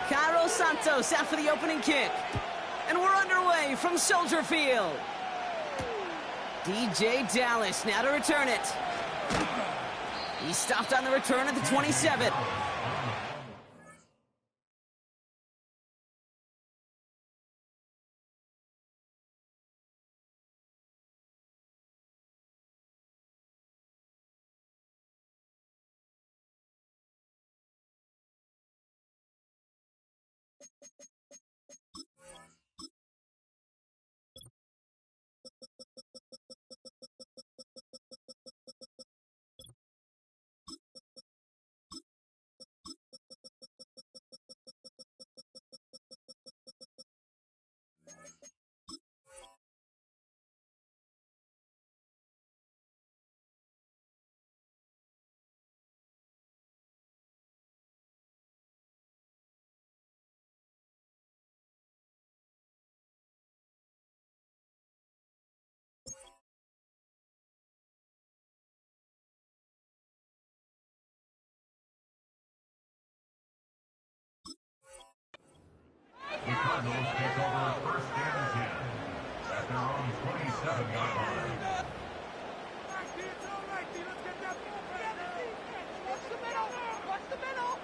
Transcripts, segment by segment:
Cairo Santos out for the opening kick. And we're underway from Soldier Field. DJ Dallas now to return it. He stopped on the return at the 27. The Cardinals take over first and 10 at their own 27-yard line. Watch the middle! Watch the middle!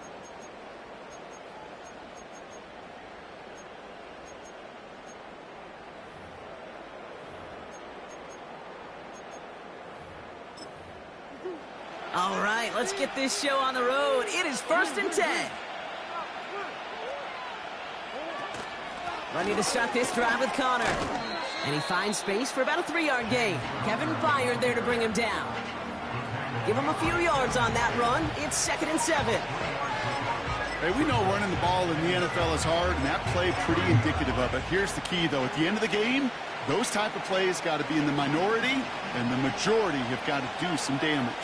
All right, let's get this show on the road. It is first and 10. Ready to start this drive with Connor. And he finds space for about a 3-yard gain. Kevin Byard there to bring him down. Give him a few yards on that run. It's 2nd and 7. Hey, we know running the ball in the NFL is hard, and that play pretty indicative of it. Here's the key, though. At the end of the game, those type of plays got to be in the minority, and the majority have got to do some damage.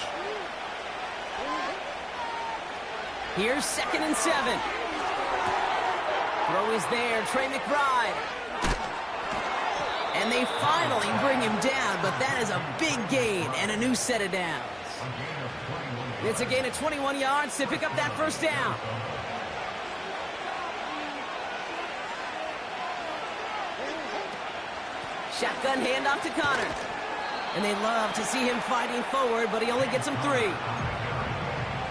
Here's 2nd and 7. Throw is there, Trey McBride. And they finally bring him down, but that is a big gain and a new set of downs. It's a gain of 21 yards to pick up that first down. Shotgun handoff to Connor. And they love to see him fighting forward, but he only gets him 3.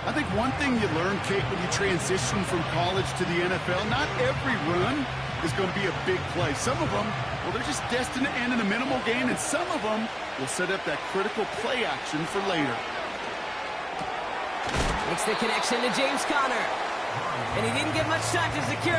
I think one thing you learn, Kate, when you transition from college to the NFL, not every run is going to be a big play. Some of them, well, they're just destined to end in a minimal gain, and some of them will set up that critical play action for later. Makes the connection to James Conner. And he didn't get much time to secure.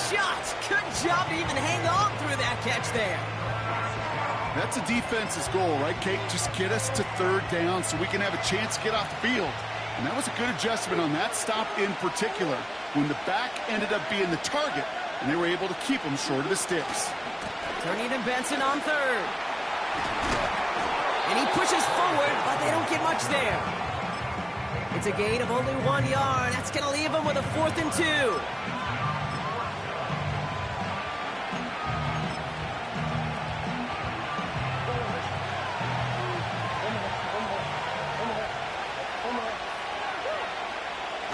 Shot! Good job to even hang on through that catch there. That's a defense's goal, right, Kate? Just get us to 3rd down so we can have a chance to get off the field. And that was a good adjustment on that stop in particular, when the back ended up being the target, and they were able to keep him short of the sticks. Turning to Benson on 3rd. And he pushes forward, but they don't get much there. It's a gain of only 1 yard. That's going to leave him with a 4th and 2.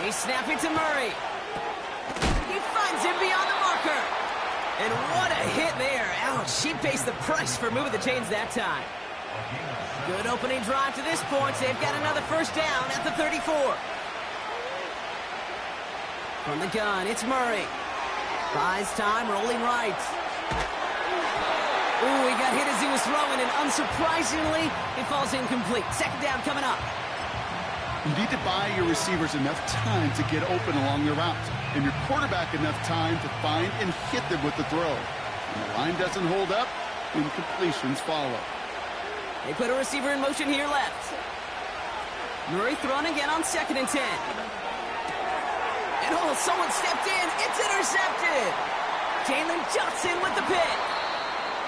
They snap it to Murray. He finds him beyond the marker. And what a hit there. Ouch, she pays the price for moving the chains that time. Good opening drive to this point. They've got another first down at the 34. From the gun, it's Murray. Buys time, rolling right. Ooh, he got hit as he was throwing, and unsurprisingly, it falls incomplete. 2nd down coming up. You need to buy your receivers enough time to get open along their route, and your quarterback enough time to find and hit them with the throw. When the line doesn't hold up, incompletions follow. They put a receiver in motion here left. Murray thrown again on 2nd and 10. And oh, someone stepped in. It's intercepted. Jalen Johnson with the pick.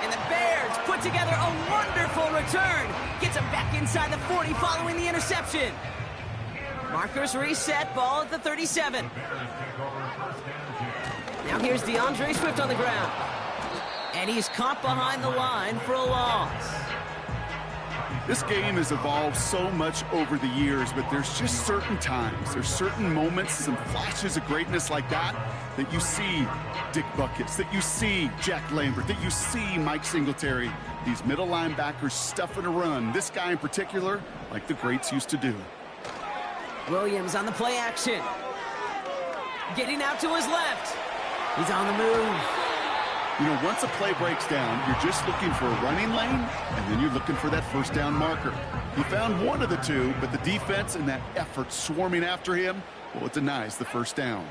And the Bears put together a wonderful return. Gets him back inside the 40 following the interception. Markers reset, ball at the 37. Now Now here's DeAndre Swift on the ground. And he's caught behind the line for a loss. This game has evolved so much over the years, but there's just certain times, there's certain moments, some flashes of greatness like that you see Dick Buckets, that you see Jack Lambert, that you see Mike Singletary. These middle linebackers stuffing a run. This guy in particular, like the greats used to do. Williams on the play action. Getting out to his left. He's on the move. You know, once a play breaks down, you're just looking for a running lane, and then you're looking for that first down marker. He found one of the two, but the defense and that effort swarming after him, well, it denies the first down.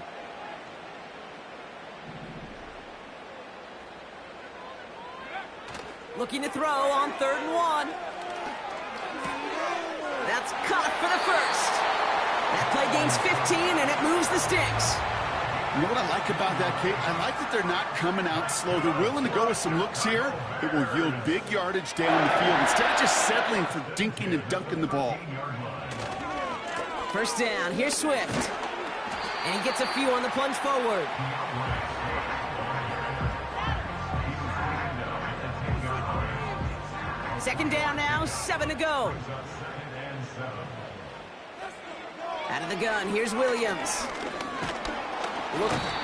Looking to throw on 3rd and 1. That's caught for the first. That play gains 15, and it moves the sticks. You know what I like about that, Kate? I like that they're not coming out slow. They're willing to go with some looks here that will yield big yardage down the field instead of just settling for dinking and dunking the ball. First down. Here's Swift. And he gets a few on the plunge forward. Second down now, 7 to go. Out of the gun, here's Williams.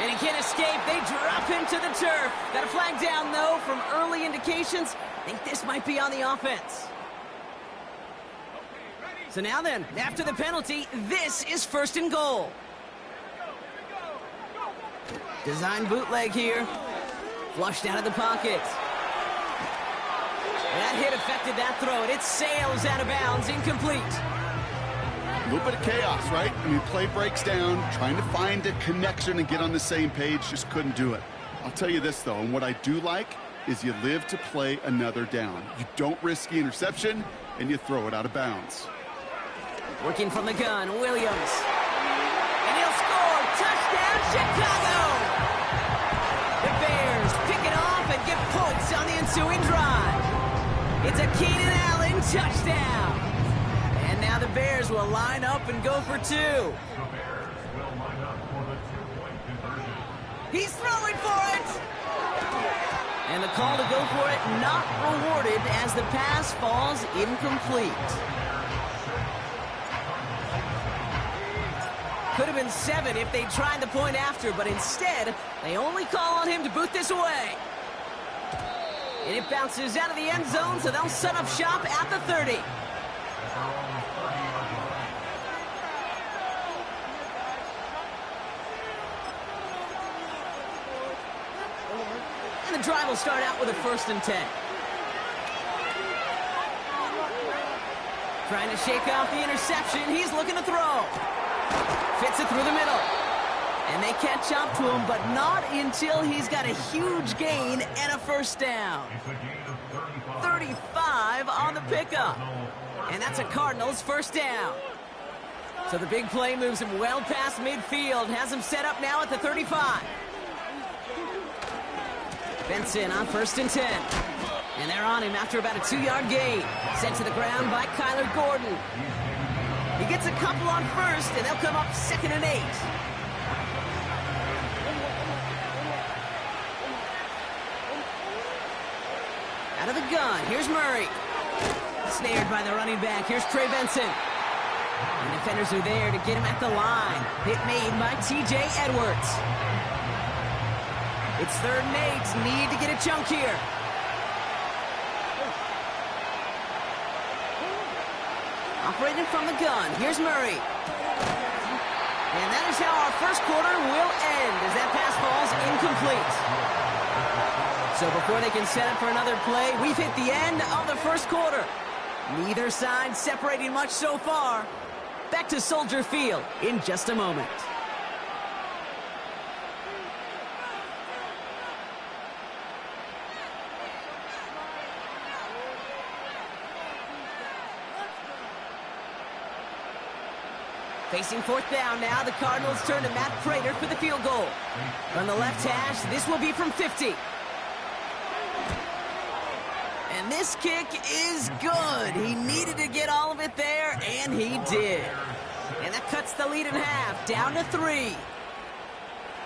And he can't escape. They drop him to the turf. Got a flag down, though, from early indications. I think this might be on the offense. So now then, after the penalty, this is 1st and goal. Design bootleg here. Flushed out of the pocket. That hit affected that throw, and it sails out of bounds, incomplete. A little bit of chaos, right? I mean, play breaks down, trying to find a connection and get on the same page, just couldn't do it. I'll tell you this, though, and what I do like is you live to play another down. You don't risk the interception, and you throw it out of bounds. Working from the gun, Williams. And he'll score! Touchdown, Chicago! The Bears pick it off and get points on the ensuing drive. It's a Keenan Allen touchdown. And now the Bears will line up and go for 2. He's throwing for it! And the call to go for it not rewarded as the pass falls incomplete. Could have been 7 if they tried the point after, but instead, they only call on him to boot this away. And it bounces out of the end zone, so they'll set up shop at the 30. And the drive will start out with a 1st and 10. Trying to shake off the interception. He's looking to throw. Fits it through the middle. And they catch up to him, but not until he's got a huge gain and a 1st down. 35 on the pickup. And that's a Cardinals 1st down. So the big play moves him well past midfield. Has him set up now at the 35. Benson on 1st and 10. And they're on him after about a 2-yard gain. Sent to the ground by Kyler Gordon. He gets a couple on 1st, and they'll come up 2nd and 8. Out of the gun, here's Murray. Snared by the running back, here's Trey Benson. And defenders are there to get him at the line. Hit made by TJ Edwards. It's 3rd and 8, need to get a chunk here. Operating from the gun, here's Murray. And that is how our 1st quarter will end as that pass falls incomplete. So before they can set up for another play, we've hit the end of the 1st quarter. Neither side separating much so far. Back to Soldier Field in just a moment. Facing 4th down now, the Cardinals turn to Matt Prater for the field goal. From the left hash, this will be from 50. And this kick is good. He needed to get all of it there, and he did. And that cuts the lead in half, down to 3.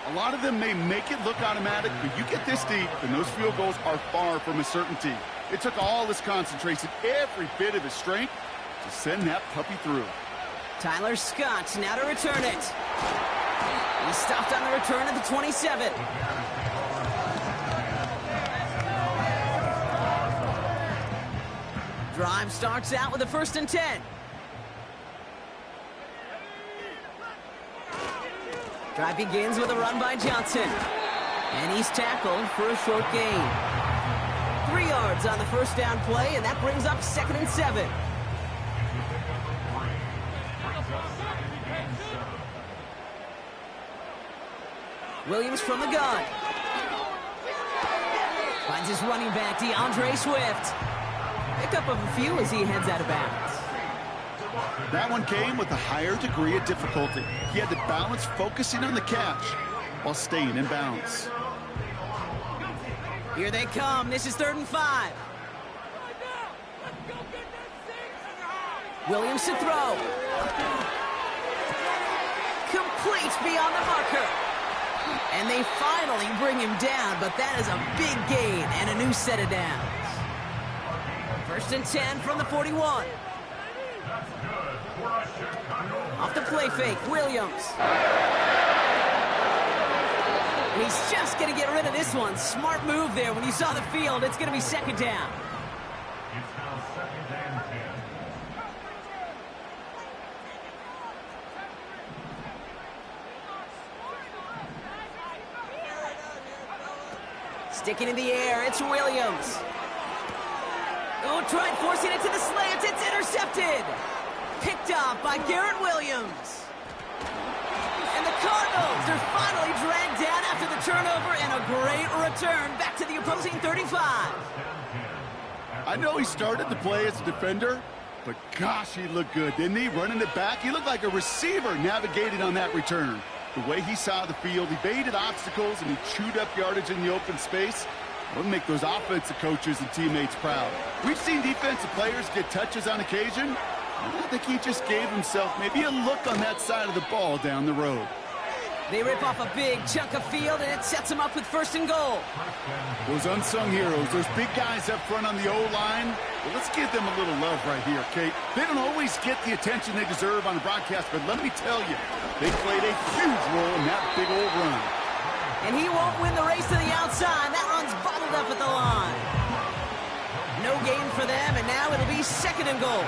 A lot of them may make it look automatic, but you get this deep, and those field goals are far from a certainty. It took all his concentration, every bit of his strength, to send that puppy through. Tyler Scott now to return it. He stopped on the return at the 27. Drive starts out with a 1st and 10. Drive begins with a run by Johnson. And he's tackled for a short gain. 3 yards on the 1st down play, and that brings up 2nd and 7. Williams from the gun. Finds his running back, DeAndre Swift. Pickup of a few as he heads out of bounds. That one came with a higher degree of difficulty. He had to balance focusing on the catch while staying in bounds. Here they come. This is 3rd and 5. Williams to throw. Complete beyond the marker. And they finally bring him down, but that is a big gain and a new set of downs. 1st and 10 from the 41. Off the play fake, Williams. He's just going to get rid of this one. Smart move there. When you saw the field, it's going to be 2nd down. It's now 2nd and 10. Sticking in the air, it's Williams. Oh, tried forcing it to the slants. It's intercepted. Picked up by Garrett Williams. And the Cardinals are finally dragged down after the turnover, and a great return back to the opposing 35. I know he started to play as a defender, but gosh, he looked good, didn't he? Running it back, he looked like a receiver navigating on that return. The way he saw the field, he baited obstacles, and he chewed up yardage in the open space. It'll make those offensive coaches and teammates proud. We've seen defensive players get touches on occasion. I think he just gave himself maybe a look on that side of the ball down the road. They rip off a big chunk of field, and it sets them up with 1st and goal. Those unsung heroes, those big guys up front on the O-line, well, let's give them a little love right here, Kate. They don't always get the attention they deserve on the broadcast, but let me tell you, they played a huge role in that big old run. And he won't win the race to the outside. That run's bottled up at the line. No gain for them, and now it'll be 2nd and goal.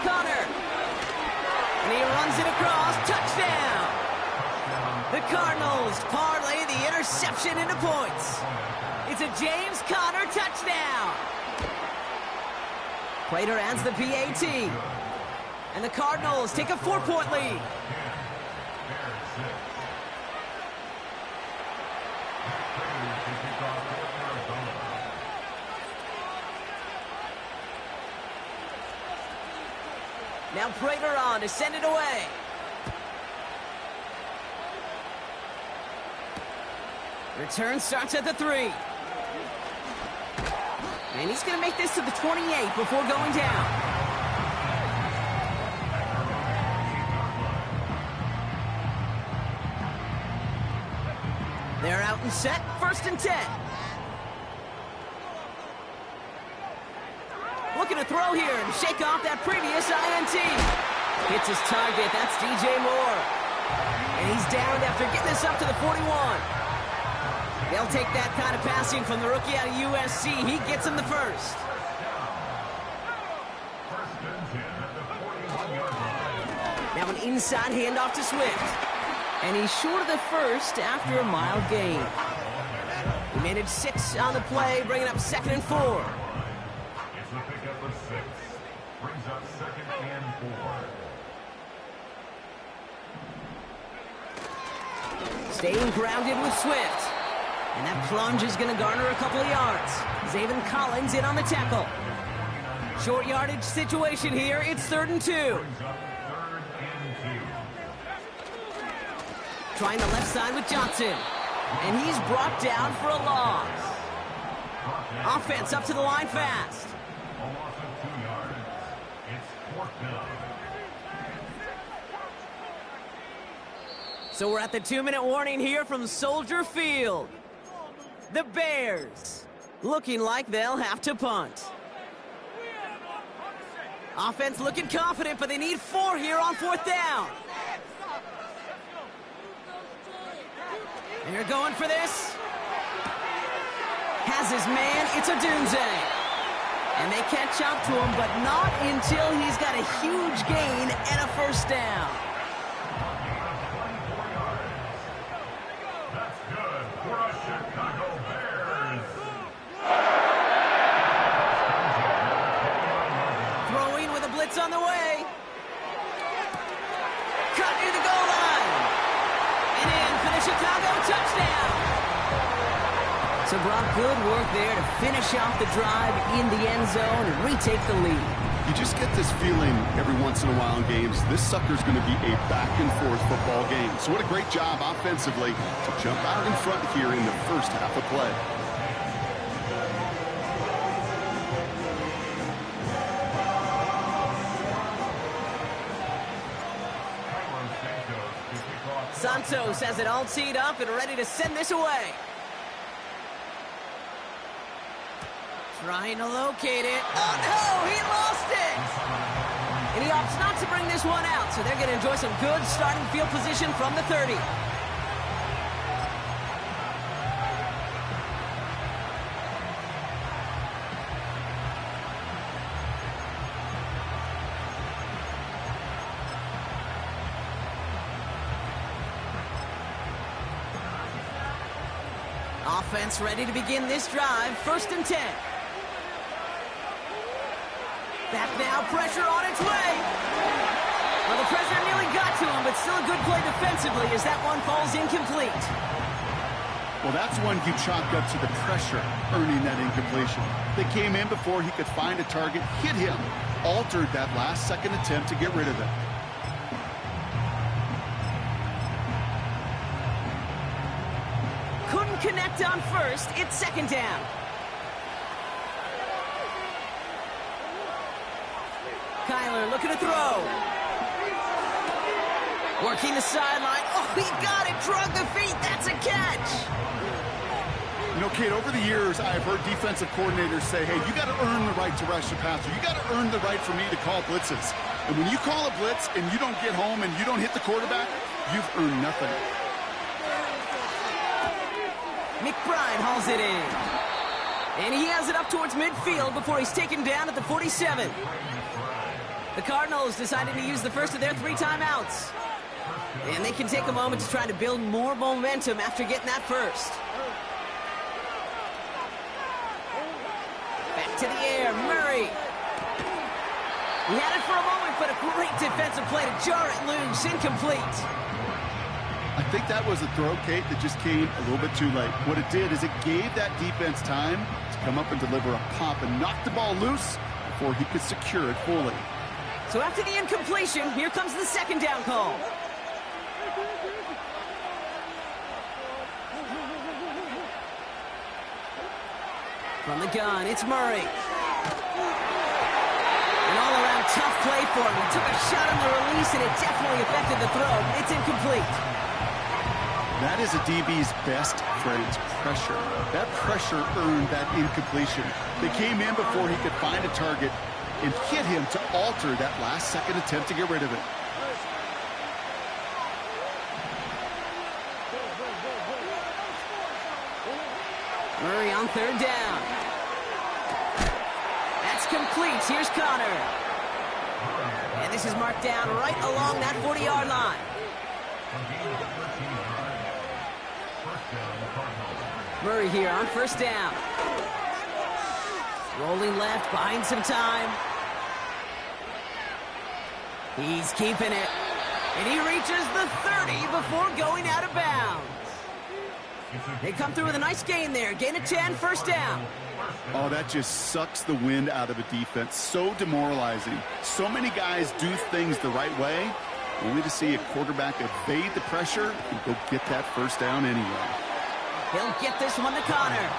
Connor. And he runs it across. Touchdown. The Cardinals parlay the interception into points. It's a James Conner touchdown. Prater adds the PAT. And the Cardinals take a 4-point lead. Now Prater on to send it away. Return starts at the 3. And he's going to make this to the 28 before going down. They're out and set, 1st and 10. Looking to throw here and shake off that previous INT. Hits his target, that's DJ Moore. And he's downed after getting this up to the 41. They'll take that kind of passing from the rookie out of USC. He gets him the 1st. Now an inside handoff to Swift. And he's short of the 1st after a mild gain. He managed 6 on the play, bringing up 2nd and 4. It's a pickup of 6. Brings up 2nd and 4. Staying grounded with Swift. And that plunge is going to garner a couple of yards. Zaven Collins in on the tackle. Short yardage situation here. It's 3rd and 2. Trying the left side with Johnson. And he's brought down for a loss. Offense up to the line fast. A loss of 2 yards. It's 4th down. So we're at the 2-minute warning here from Soldier Field. The Bears looking like they'll have to punt. Offense looking confident, but they need 4 here on 4th down. They're going for this. Has his man. It's a doomsday. And they catch up to him, but not until he's got a huge gain and a 1st down. That's good for the Chicago Bears. Throwing with a blitz on the way. Cut near the goal line. And in for the Chicago touchdown. So Brock, good work there to finish off the drive in the end zone and retake the lead. You just get this feeling every once in a while in games. This sucker's going to be a back-and-forth football game. So what a great job offensively to jump out in front here in the first half of play. Santos has it all teed up and ready to send this away. Trying to locate it. Oh, no! He lost it! And he opts not to bring this one out, so they're going to enjoy some good starting field position from the 30. Offense ready to begin this drive. 1st and 10. Back now, pressure on its way. Well, the pressure nearly got to him, but still a good play defensively as that one falls incomplete. Well, that's one you chalk up to the pressure, earning that incompletion. They came in before he could find a target, hit him, altered that last-second attempt to get rid of it. Couldn't connect on 1st. It's 2nd down. Kyler looking to throw. Working the sideline. Oh, he got it. Drug the feet. That's a catch. You know, Kate, over the years, I've heard defensive coordinators say, hey, you got to earn the right to rush the passer. You got to earn the right for me to call blitzes. And when you call a blitz and you don't get home and you don't hit the quarterback, you've earned nothing. McBride hauls it in. And he has it up towards midfield before he's taken down at the 47. The Cardinals decided to use the first of their 3 timeouts. And they can take a moment to try to build more momentum after getting that first. Back to the air, Murray. He had it for a moment, but a great defensive play to jar it loose, incomplete. I think that was a throw, Kate, that just came a little bit too late. What it did is it gave that defense time to come up and deliver a pop and knock the ball loose before he could secure it fully. So after the incompletion, here comes the 2nd down call. From the gun, it's Murray. An all-around tough play for him. He took a shot on the release, and it definitely affected the throw. It's incomplete. That is a DB's best friend, pressure. That pressure earned that incompletion. They came in before he could find a target and hit him to alter that last-second attempt to get rid of it. Murray on 3rd down. That's complete. Here's Connor. And this is marked down right along that 40-yard line. Murray here on 1st down. Rolling left, buying some time. He's keeping it. And he reaches the 30 before going out of bounds. They come through with a nice gain there. Gain of 10, 1st down. Oh, that just sucks the wind out of a defense. So demoralizing. So many guys do things the right way, only to see a quarterback evade the pressure and go get that 1st down anyway. He'll get this one to Connor.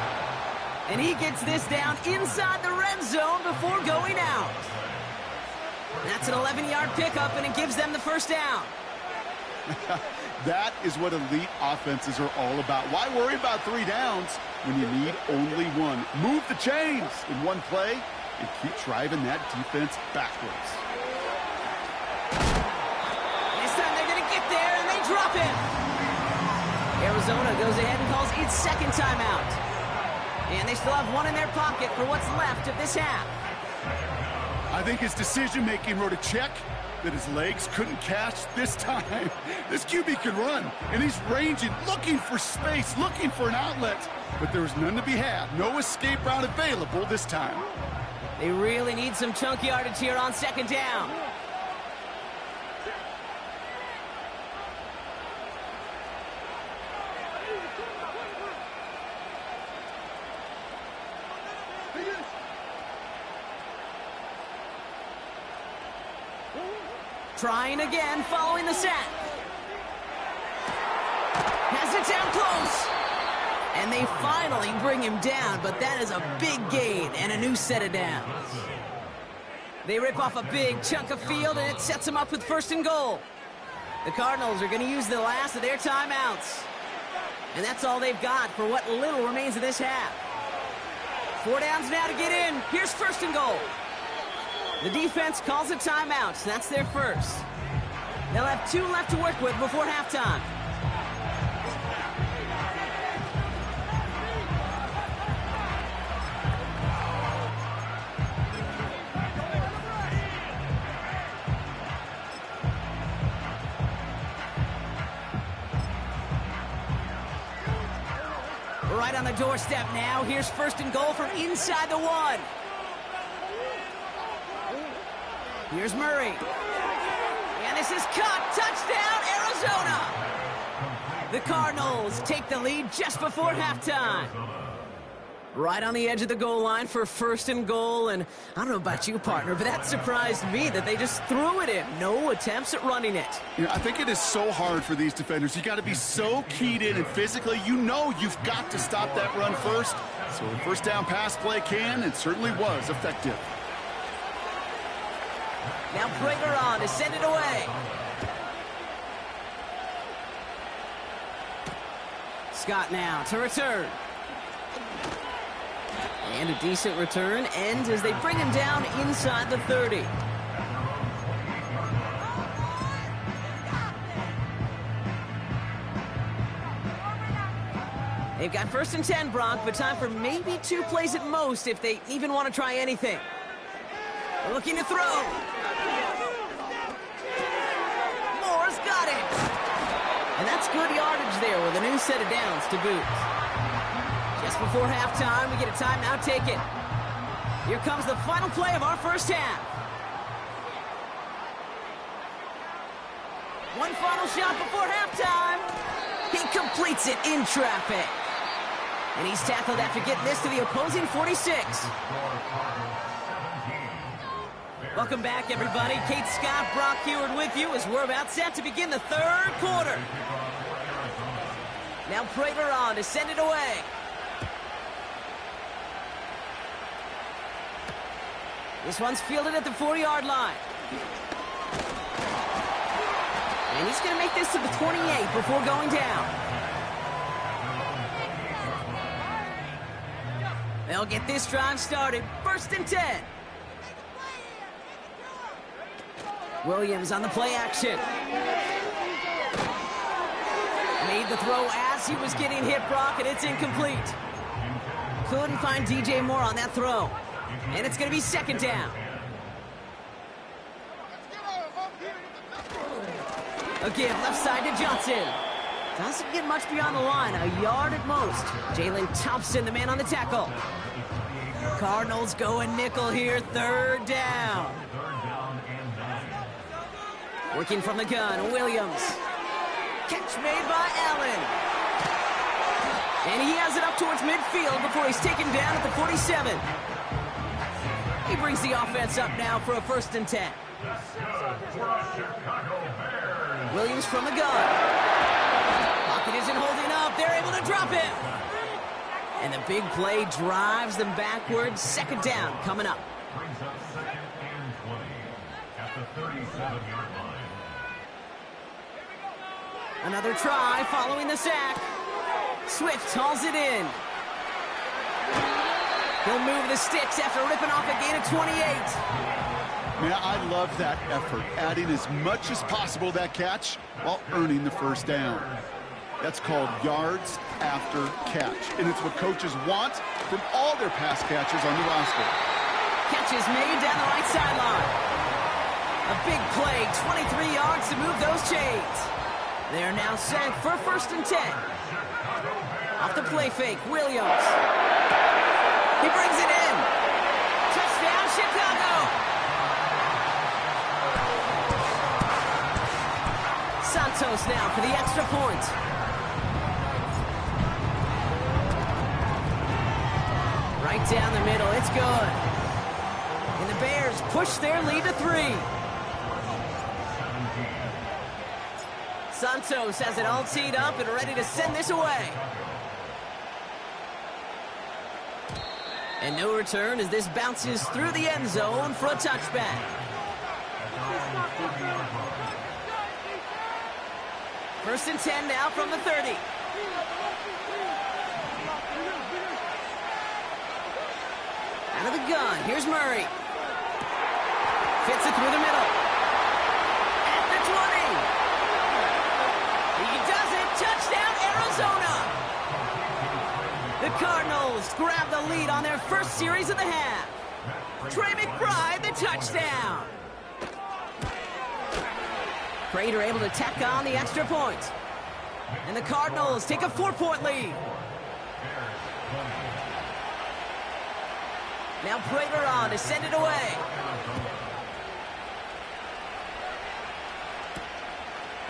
And he gets this down inside the red zone before going out. That's an 11-yard pickup, and it gives them the first down. That is what elite offenses are all about. Why worry about 3 downs when you need only one? Move the chains in one play and keep driving that defense backwards. This time they're going to get there, and they drop him. Arizona goes ahead and calls its second timeout. And they still have one in their pocket for what's left of this half. I think his decision-making wrote a check that his legs couldn't catch this time. This QB can run, and he's ranging, looking for space, looking for an outlet. But there was none to be had. No escape route available this time. They really need some chunk yardage here on second down. Trying again, following the sack. Has it down close. And they finally bring him down, but that is a big gain and a new set of downs. They rip off a big chunk of field, and it sets them up with first and goal. The Cardinals are going to use the last of their timeouts. And that's all they've got for what little remains of this half. 4 downs now to get in. Here's first and goal. The defense calls a timeout. That's their first. They'll have 2 left to work with before halftime. Right on the doorstep now. Here's first and goal from inside the 1. Here's Murray. And this is caught. Touchdown, Arizona. The Cardinals take the lead just before halftime. Right on the edge of the goal line for first and goal. And I don't know about you, partner, but that surprised me that they just threw it in. No attempts at running it. You know, I think it is so hard for these defenders. You got to be so keyed in and physically. You know you've got to stop that run first. So the first down pass play can and certainly was effective. Now Prager on to send it away. Scott now to return. And a decent return ends as they bring him down inside the 30. They've got first and 10, Brock, but time for maybe 2 plays at most if they even want to try anything. Looking to throw. Moore's got it. And that's good yardage there with a new set of downs to boot. Just before halftime, we get a timeout taken. Here comes the final play of our first half. One final shot before halftime. He completes it in traffic. And he's tackled after getting this to the opposing 46. Welcome back, everybody. Kate Scott, Brock Heward with you as we're about set to begin the 3rd quarter. Now Prager on to send it away. This one's fielded at the 4-yard line. And he's going to make this to the 28 before going down. They'll get this drive started. First and 10. Williams on the play action. Made the throw as he was getting hit, Brock, and it's incomplete. Couldn't find DJ Moore on that throw. And it's going to be second down. Again, left side to Johnson. Doesn't get much beyond the line, a yard at most. Jalen Thompson, the man on the tackle. Cardinals going nickel here, 3rd down. Working from the gun, Williams. Catch made by Allen. And he has it up towards midfield before he's taken down at the 47. He brings the offense up now for a first and 10. Williams from the gun. Pocket isn't holding up. They're able to drop him. And the big play drives them backwards. Second down coming up. Brings up second and 20 at the 37-yard line. Another try following the sack. Swift hauls it in. He'll move the sticks after ripping off a gain of 28. Man, I love that effort, adding as much as possible to that catch while earning the first down. That's called yards after catch, and it's what coaches want from all their pass catchers on the roster. Catch is made down the right sideline. A big play, 23 yards to move those chains. They're now set for first and 10. Off the play fake, Williams. He brings it in. Touchdown, Chicago. Santos now for the extra point. Right down the middle, it's good. And the Bears push their lead to 3. Santos has it all teed up and ready to send this away. And no return as this bounces through the end zone for a touchback. First and 10 now from the 30. Out of the gun, here's Murray. Fits it through the middle. At the 20. He does it, touchdown Arizona. The Cardinals grab the lead on their first series of the half. Trey McBride, the touchdown. Prater able to tack on the extra point. And the Cardinals take a 4-point lead. Now Prater on to send it away.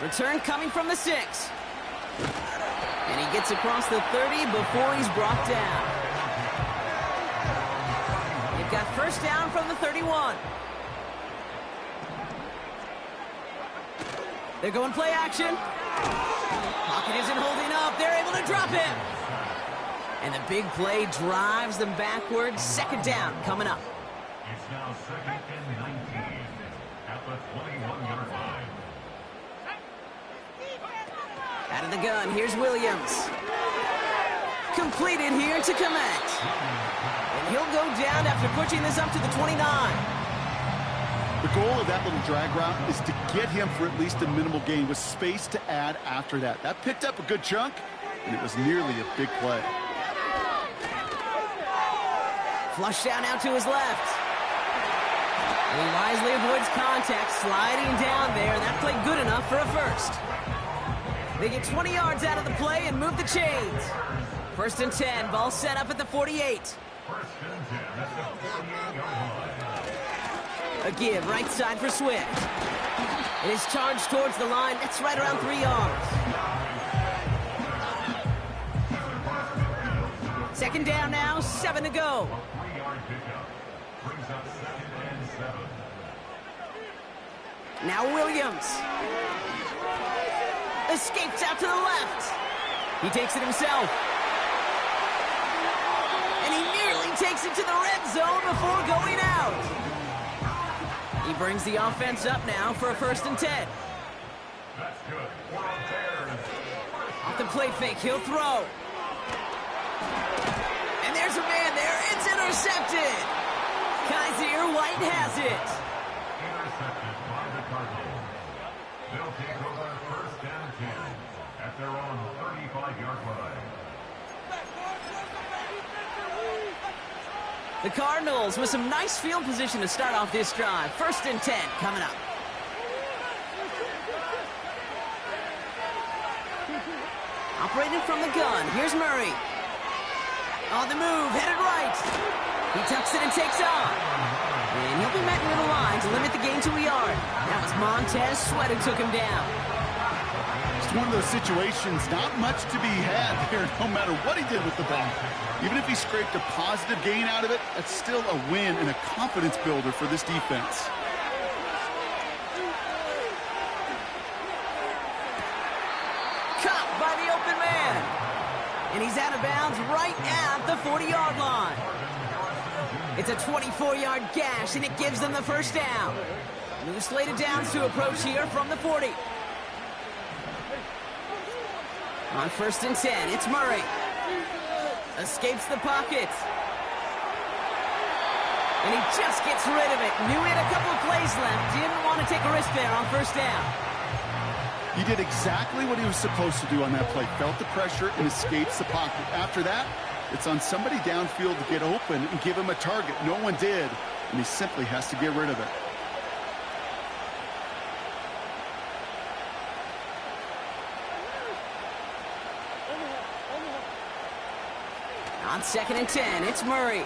Return coming from the 6. And he gets across the 30 before he's brought down. They've got first down from the 31. They're going play action. Pocket isn't holding up. They're able to drop him. And the big play drives them backwards. Second down coming up. It's now second and 19 at the 21-yard line. Out of the gun, here's Williams. Completed here to Komet. And he'll go down after pushing this up to the 29. The goal of that little drag route is to get him for at least a minimal gain with space to add after that. That picked up a good chunk, and it was nearly a big play. Flush down out to his left. And he wisely avoids contact, sliding down there, and that played good enough for a first. They get 20 yards out of the play and move the chains. First and 10, ball set up at the 48. First and 10 at the 48-yard line. A give, right side for Swift. It is charged towards the line. That's right around 3 yards. Second down now, 7 to go. 3-yard pickup brings up second and 7. Now Williams. Escapes out to the left. He takes it himself. And he nearly takes it to the red zone before going out. He brings the offense up now for a first and 10. That's good. Bears. Off the play fake, he'll throw. And there's a man there. It's intercepted. Kaiser White has it. Intercepted by the Cardinals. They'll take over first and 10 at their own 35-yard line. The Cardinals with some nice field position to start off this drive. First and 10 coming up. Operating from the gun, here's Murray. On the move, headed right. He tucks it and takes off. And he'll be met near the line to limit the gain to a yard. That was Montez Sweat who took him down. It's one of those situations, not much to be had there, no matter what he did with the ball. Even if he scraped a positive gain out of it, that's still a win and a confidence builder for this defense. Caught by the open man. And he's out of of bounds right at the 40-yard line. It's a 24-yard gash, and it gives them the first down. New slated downs to approach here from the 40. On 1st and 10, it's Murray. Escapes the pocket. And he just gets rid of it. Knew he had a couple of plays left. Didn't want to take a risk there on 1st down. He did exactly what he was supposed to do on that play. Felt the pressure and escapes the pocket. After that, it's on somebody downfield to get open and give him a target. No one did, and he simply has to get rid of it. On 2nd and 10, it's Murray.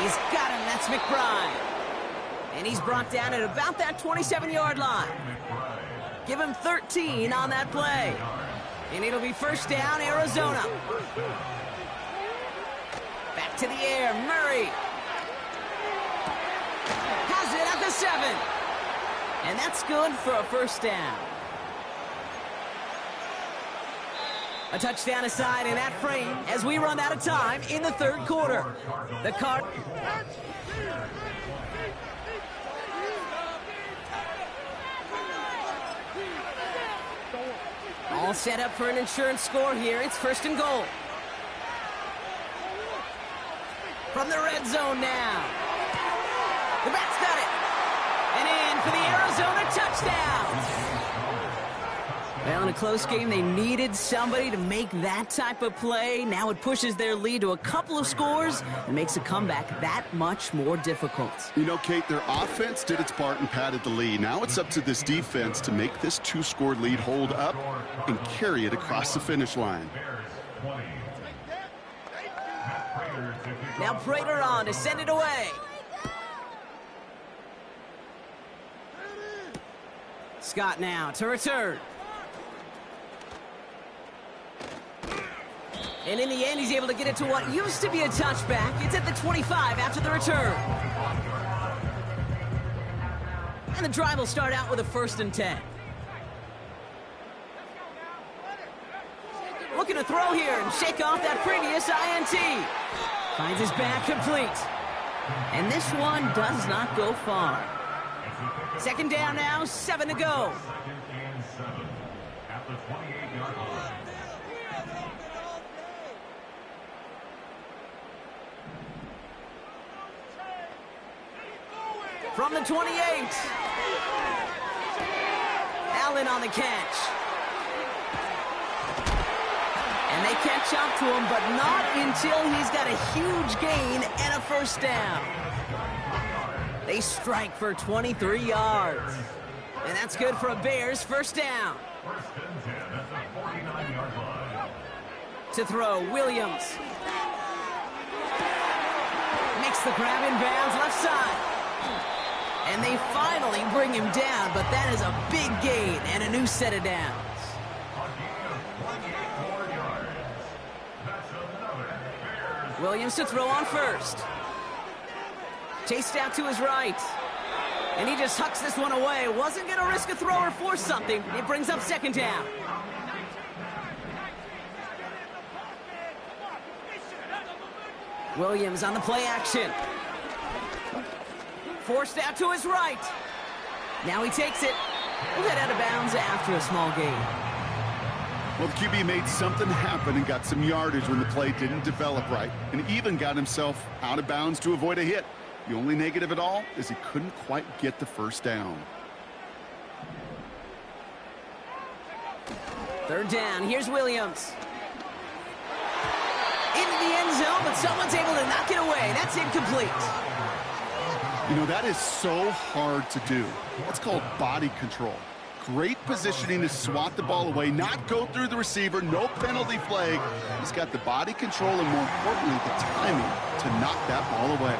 He's got him. That's McBride. And he's brought down at about that 27-yard line. Give him 13 on that play. And it'll be 1st down, Arizona. Back to the air, Murray. Has it at the 7. And that's good for a 1st down. A touchdown aside in that frame as we run out of time in the 3rd quarter. The card. All set up for an insurance score here. It's 1st and goal. From the red zone now. The back's got it. And in for the Arizona touchdown. Well, in a close game, they needed somebody to make that type of play. Now it pushes their lead to a couple of scores and makes a comeback that much more difficult. You know, Kate, their offense did its part and padded the lead. Now it's up to this defense to make this 2-score lead hold up and carry it across the finish line. Now Prater on to send it away. Scott now to return. And in the end, he's able to get it to what used to be a touchback. It's at the 25 after the return. And the drive will start out with a 1st and 10. Looking to throw here and shake off that previous INT. Finds his back complete. And this one does not go far. 2nd down now, 7 to go. From the 28. Allen on the catch. And they catch up to him, but not until he's got a huge gain and a 1st down. They strike for 23 yards. And that's good for a Bears 1st down. To throw, Williams. Makes the grab in bounds left side. And they finally bring him down, but that is a big gain and a new set of downs. Williams to throw on 1st. Chased out to his right. And he just hucks this one away. Wasn't going to risk a throw or force something. It brings up 2nd down. Williams on the play action. Forced out to his right. Now he takes it. We'll head out of bounds after a small gain. Well, the QB made something happen and got some yardage when the play didn't develop right, and even got himself out of bounds to avoid a hit. The only negative at all is he couldn't quite get the 1st down. 3rd down. Here's Williams. Into the end zone, but someone's able to knock it away. That's incomplete. You know, that is so hard to do. That's called body control. Great positioning to swat the ball away, not go through the receiver, no penalty flag. He's got the body control and, more importantly, the timing to knock that ball away.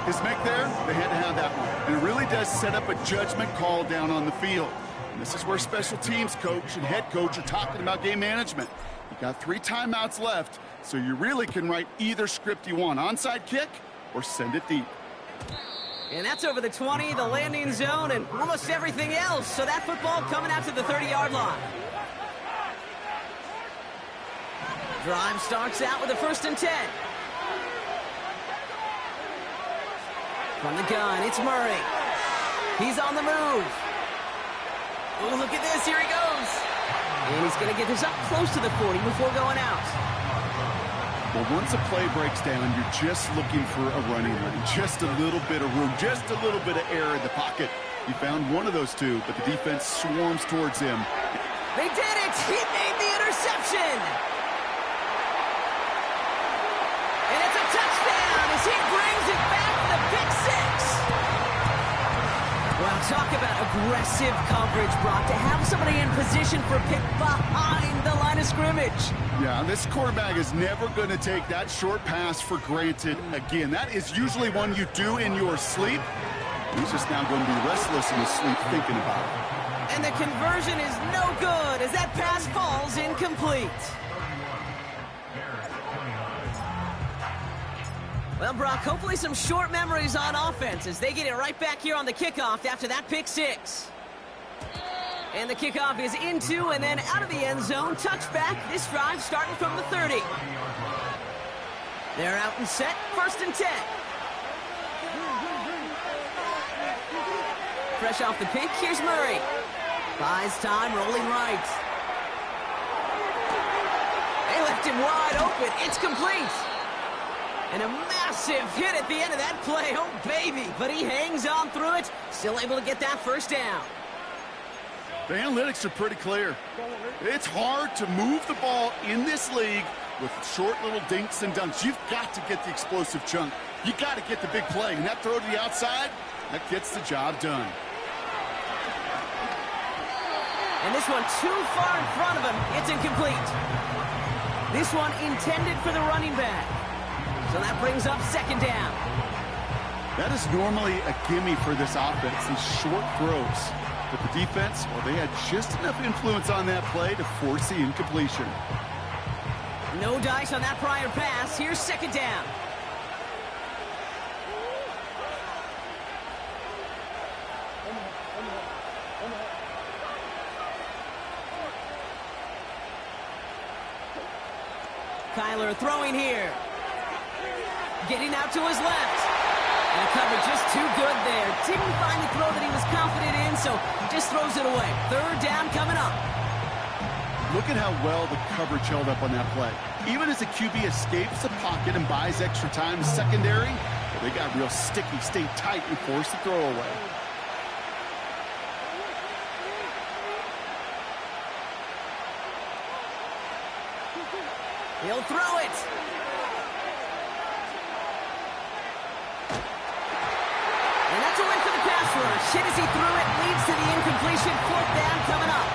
His make there, they had to have that one. And it really does set up a judgment call down on the field. And this is where special teams coach and head coach are talking about game management. You got 3 timeouts left, so you really can write either script you want. Onside kick or send it deep. And that's over the 20, the landing zone, and almost everything else. So that football coming out to the 30-yard line. Drive starts out with a 1st and 10. From the gun, it's Murray. He's on the move. Oh, look at this. Here he goes. And he's going to get this up close to the 40 before going out. Well, once a play breaks down, you're just looking for a running lane. Just a little bit of room, just a little bit of air in the pocket. He found one of those two, but the defense swarms towards him. They did it! He made the interception! And it's a touchdown as he brings it back for the pick six. Well, talk about aggressive coverage, Brock, to have somebody in position for a pick behind the line of scrimmage. Yeah, this quarterback is never going to take that short pass for granted again. That is usually one you do in your sleep. He's just now going to be restless in his sleep thinking about it. And the conversion is no good as that pass falls incomplete. Well, Brock, hopefully some short memories on offense as they get it right back here on the kickoff after that pick six. And the kickoff is into and then out of the end zone. Touchback, this drive starting from the 30. They're out and set, 1st and 10. Fresh off the pick, here's Murray. Buys time, rolling right. They left him wide open. It's complete. And a massive hit at the end of that play. Oh, baby. But he hangs on through it. Still able to get that 1st down. The analytics are pretty clear. It's hard to move the ball in this league with short little dinks and dunks. You've got to get the explosive chunk. You got to get the big play. And that throw to the outside, that gets the job done. And this one too far in front of him. It's incomplete. This one intended for the running back. So that brings up 2nd down. That is normally a gimme for this offense, these short throws. But the defense, well, they had just enough influence on that play to force the incompletion. No dice on that prior pass. Here's 2nd down. Kyler throwing here. Getting out to his left. And the cover just too good there. Didn't find the throw that he was confident in, so he just throws it away. 3rd down coming up. Look at how well the coverage held up on that play. Even as the QB escapes the pocket and buys extra time, secondary, well, they got real sticky, stayed tight, and forced the throw away. He'll throw it. And that's a win for the pass rush. Hit as he threw it, leads to the incompletion. 4th down coming up.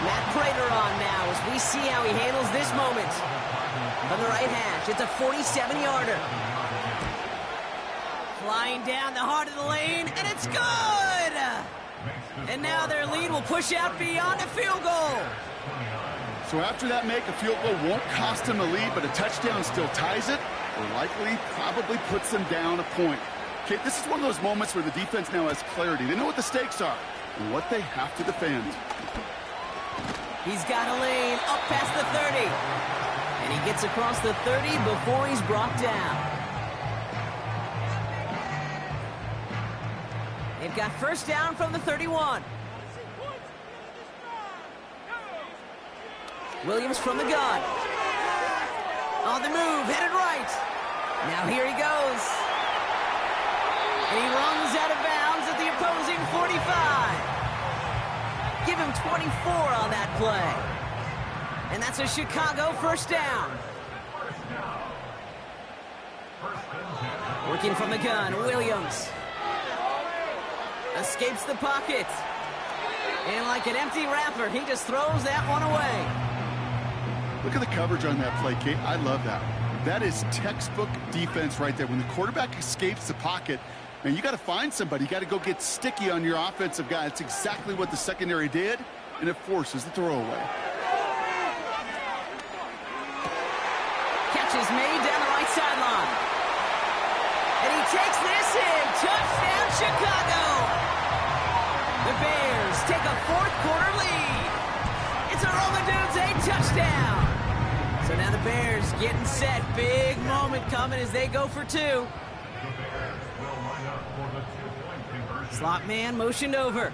Matt Prater on now as we see how he handles this moment. From the right hash, it's a 47-yarder. Flying down the heart of the lane, and it's good! And now their lead will push out beyond a field goal. So after that make, a field goal won't cost them the lead, but a touchdown still ties it, or likely probably puts them down a point. Okay, this is one of those moments where the defense now has clarity. They know what the stakes are and what they have to defend. He's got a lane up past the 30. And he gets across the 30 before he's brought down. They've got 1st down from the 31. Williams from the gun. On the move, headed right. Now here he goes. And he runs out of bounds at the opposing 45. Give him 24 on that play. And that's a Chicago 1st down. Working from the gun, Williams. Escapes the pocket. And like an empty wrapper, he just throws that one away. Look at the coverage on that play, Kate. I love that. That is textbook defense right there. When the quarterback escapes the pocket, man, you got to find somebody. You got to go get sticky on your offensive guy. That's exactly what the secondary did, and it forces the throwaway. Catch is made down the right sideline. And he takes this in. Touchdown, Chicago. The Bears take a 4th quarter lead. It's a Roman Dudes, a touchdown. So now the Bears getting set. Big moment coming as they go for two. The Bears will line up for the two-point conversion. Slot man motioned over.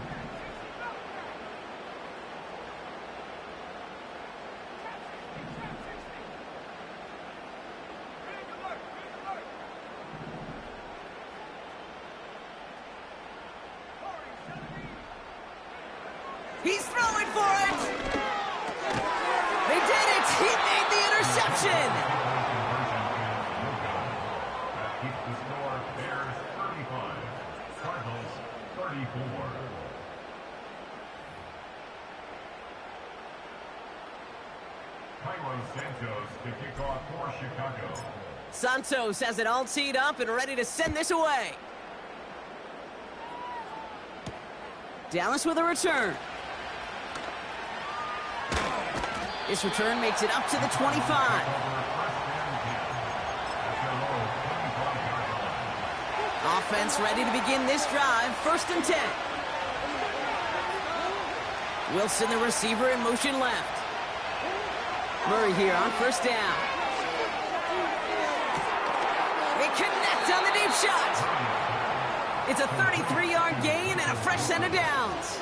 He's throwing for it. They did it. He made the interception. That keeps the score Bears 35, Cardinals 34. Cairo Santos to kick off for Chicago. Santos has it all teed up and ready to send this away. Dallas with a return. This return makes it up to the 25. Offense ready to begin this drive. 1st and 10. Wilson, the receiver, in motion left. Murray here on 1st down. They connect on the deep shot. It's a 33-yard gain and a fresh set of downs.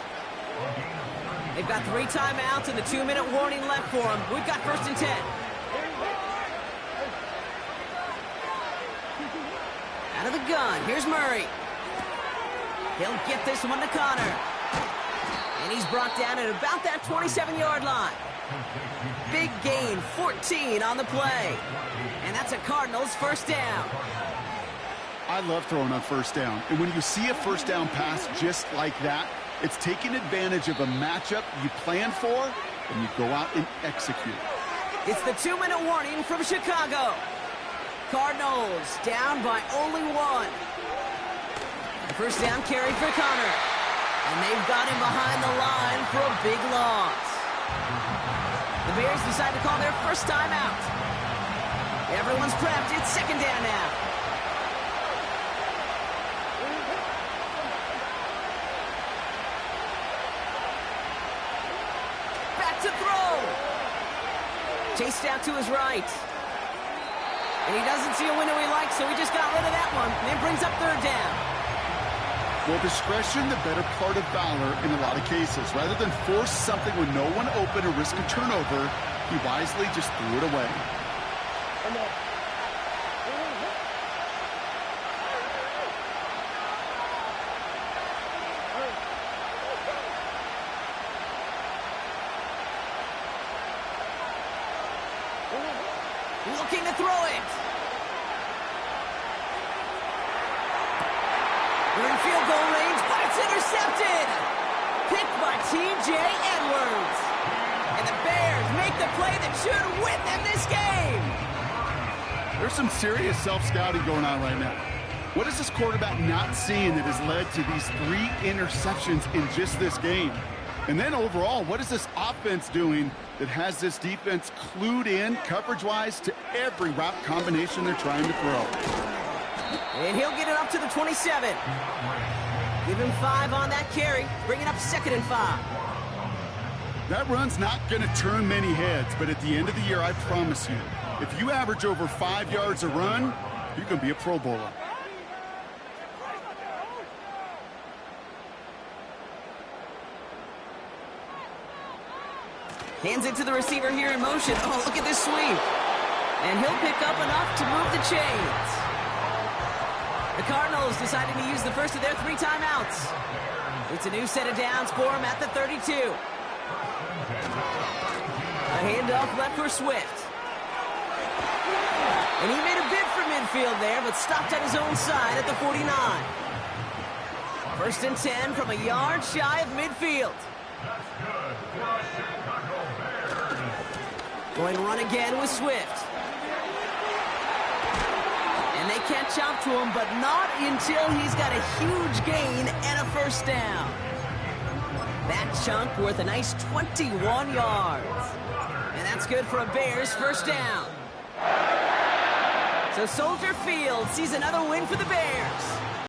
They've got 3 timeouts and the 2-minute warning left for them. We've got 1st and 10. Out of the gun, here's Murray. He'll get this one to Connor. And he's brought down at about that 27-yard line. Big gain, 14 on the play. And that's a Cardinals 1st down. I love throwing on 1st down. And when you see a 1st down pass just like that, it's taking advantage of a matchup you plan for, and you go out and execute. It's the 2-minute warning from Chicago. Cardinals down by only 1. 1st down carry for Connor. And they've got him behind the line for a big loss. The Bears decide to call their 1st timeout. Everyone's prepped. It's 2nd down now. To throw. Chased out to his right. And he doesn't see a window he likes, so he just got rid of that one. And it brings up 3rd down. Well, discretion, the better part of valor in a lot of cases. Rather than force something with no one open or risk a turnover, he wisely just threw it away. Looking to throw it. We're in field goal range, but it's intercepted. Picked by T.J. Edwards. And the Bears make the play that should win them this game. There's some serious self-scouting going on right now. What is this quarterback not seeing that has led to these 3 interceptions in just this game? And then overall, what is this offense doing that has this defense clued in coverage-wise to every route combination they're trying to throw? And he'll get it up to the 27. Give him 5 on that carry. Bring it up 2nd and 5. That run's not going to turn many heads, but at the end of the year, I promise you, if you average over 5 yards a run, you can be a Pro Bowler. Hands it to the receiver here in motion. Oh, look at this sweep. And he'll pick up enough to move the chains. The Cardinals deciding to use the first of their 3 timeouts. It's a new set of downs for him at the 32. A handoff left for Swift. And he made a bid for midfield there, but stopped at his own side at the 49. 1st and 10 from a yard shy of midfield. That's good for a Chicago Bears. Going to run again with Swift. And they catch up to him, but not until he's got a huge gain and a 1st down. That chunk worth a nice 21 yards. And that's good for a Bears 1st down. So Soldier Field sees another win for the Bears.